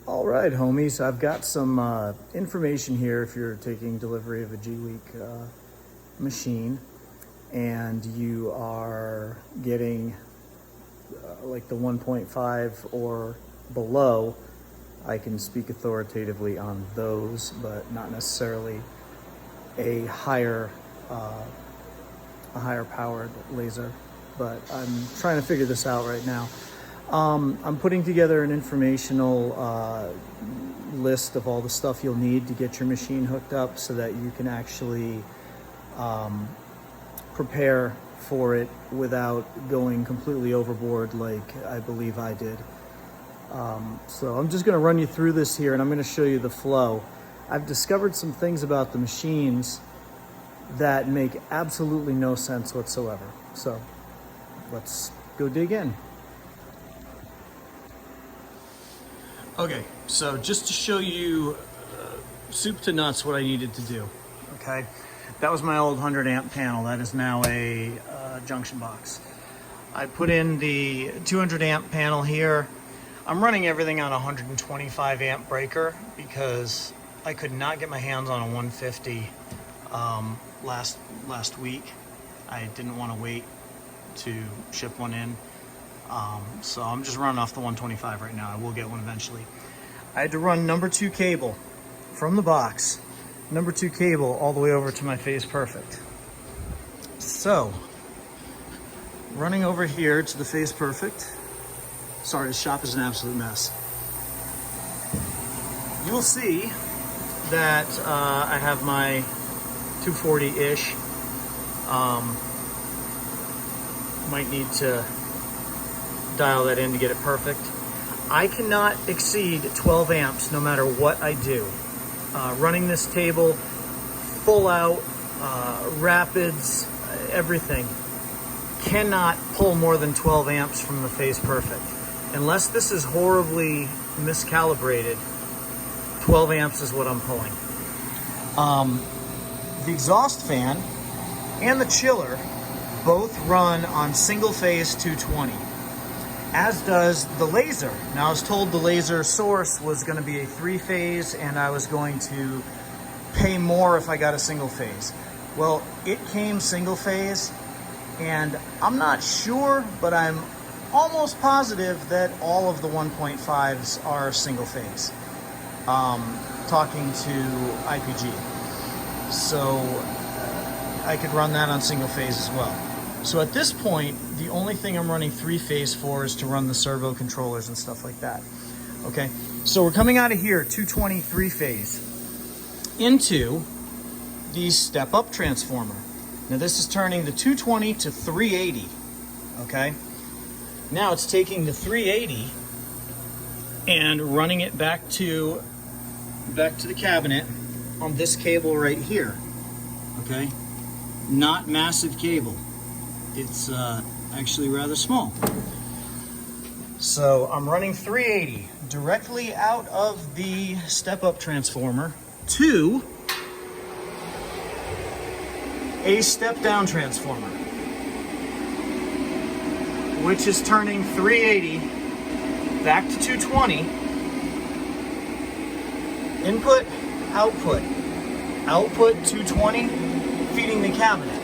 All right, homies, I've got some information here if you're taking delivery of a GWeike machine and you are getting like the 1.5 or below. I can speak authoritatively on those, but not necessarily a higher powered laser. But I'm trying to figure this out right now. I'm putting together an informational list of all the stuff you'll need to get your machine hooked up so that you can actually prepare for it without going completely overboard like I believe I did. So I'm just going to run you through this here and I'm going to show you the flow. I've discovered some things about the machines that make absolutely no sense whatsoever. So let's go dig in. Okay, so just to show you soup to nuts what I needed to do, okay? That was my old 100 amp panel. That is now a junction box. I put in the 200 amp panel here. I'm running everything on a 125 amp breaker because I could not get my hands on a 150 last week. I didn't want to wait to ship one in. So I'm just running off the 125 right now. I will get one eventually. I had to run number 2 cable from the box, number 2 cable all the way over to my Phase Perfect. So running over here to the Phase Perfect. Sorry, the shop is an absolute mess. You will see that I have my 240-ish. Might need to dial that in to get it perfect. I cannot exceed 12 amps no matter what I do. Running this table full out, rapids, everything, cannot pull more than 12 amps from the Phase Perfect. Unless this is horribly miscalibrated, 12 amps is what I'm pulling. The exhaust fan and the chiller both run on single phase 220. As does the laser. Now I was told the laser source was going to be a 3-phase and I was going to pay more if I got a single phase. Well, it came single phase and I'm not sure, but I'm almost positive that all of the 1.5s are single phase. Talking to IPG. So I could run that on single phase as well. So at this point, the only thing I'm running 3-phase for is to run the servo controllers and stuff like that. Okay, so we're coming out of here, 220 3-phase, into the step-up transformer. Now this is turning the 220 to 380, okay? Now it's taking the 380 and running it back to the cabinet on this cable right here, okay? Not massive cable. It's actually rather small. So I'm running 380 directly out of the step-up transformer to a step-down transformer, which is turning 380 back to 220. Input, output. Output 220, feeding the cabinet.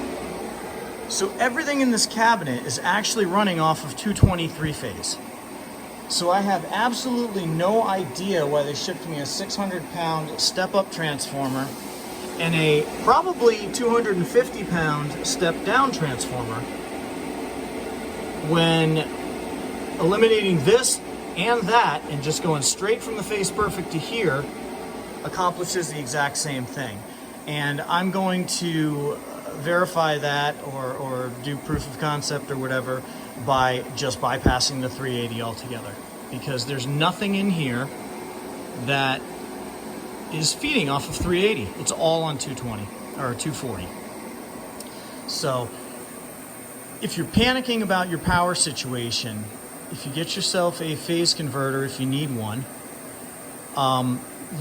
So everything in this cabinet is actually running off of 220 3-phase. So I have absolutely no idea why they shipped me a 600-pound step-up transformer and a probably 250-pound step-down transformer when eliminating this and that and just going straight from the Phase Perfect to here accomplishes the exact same thing. And I'm going to verify that or do proof of concept or whatever by just bypassing the 380 altogether, because there's nothing in here that is feeding off of 380. It's all on 220 or 240. So if you're panicking about your power situation, if you get yourself a phase converter, if you need one,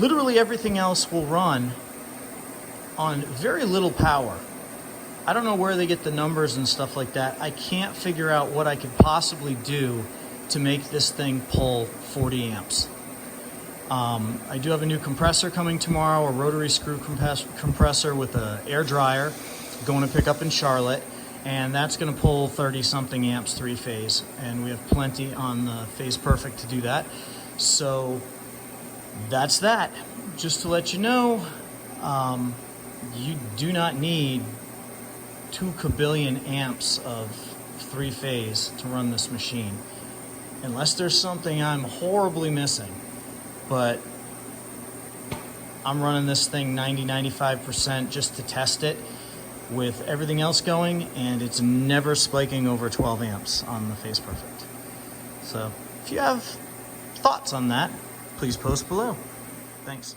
literally everything else will run on very little power. I don't know where they get the numbers and stuff like that. I can't figure out what I could possibly do to make this thing pull 40 amps. I do have a new compressor coming tomorrow, a rotary screw compressor with an air dryer going to pick up in Charlotte, and that's going to pull 30 something amps 3-phase, and we have plenty on the Phase Perfect to do that. So that's that. Just to let you know, you do not need 2 kabillion amps of 3-phase to run this machine, unless there's something I'm horribly missing. But I'm running this thing 90-95% just to test it with everything else going, and it's never spiking over 12 amps on the Phase Perfect. So if you have thoughts on that, please post below. Thanks.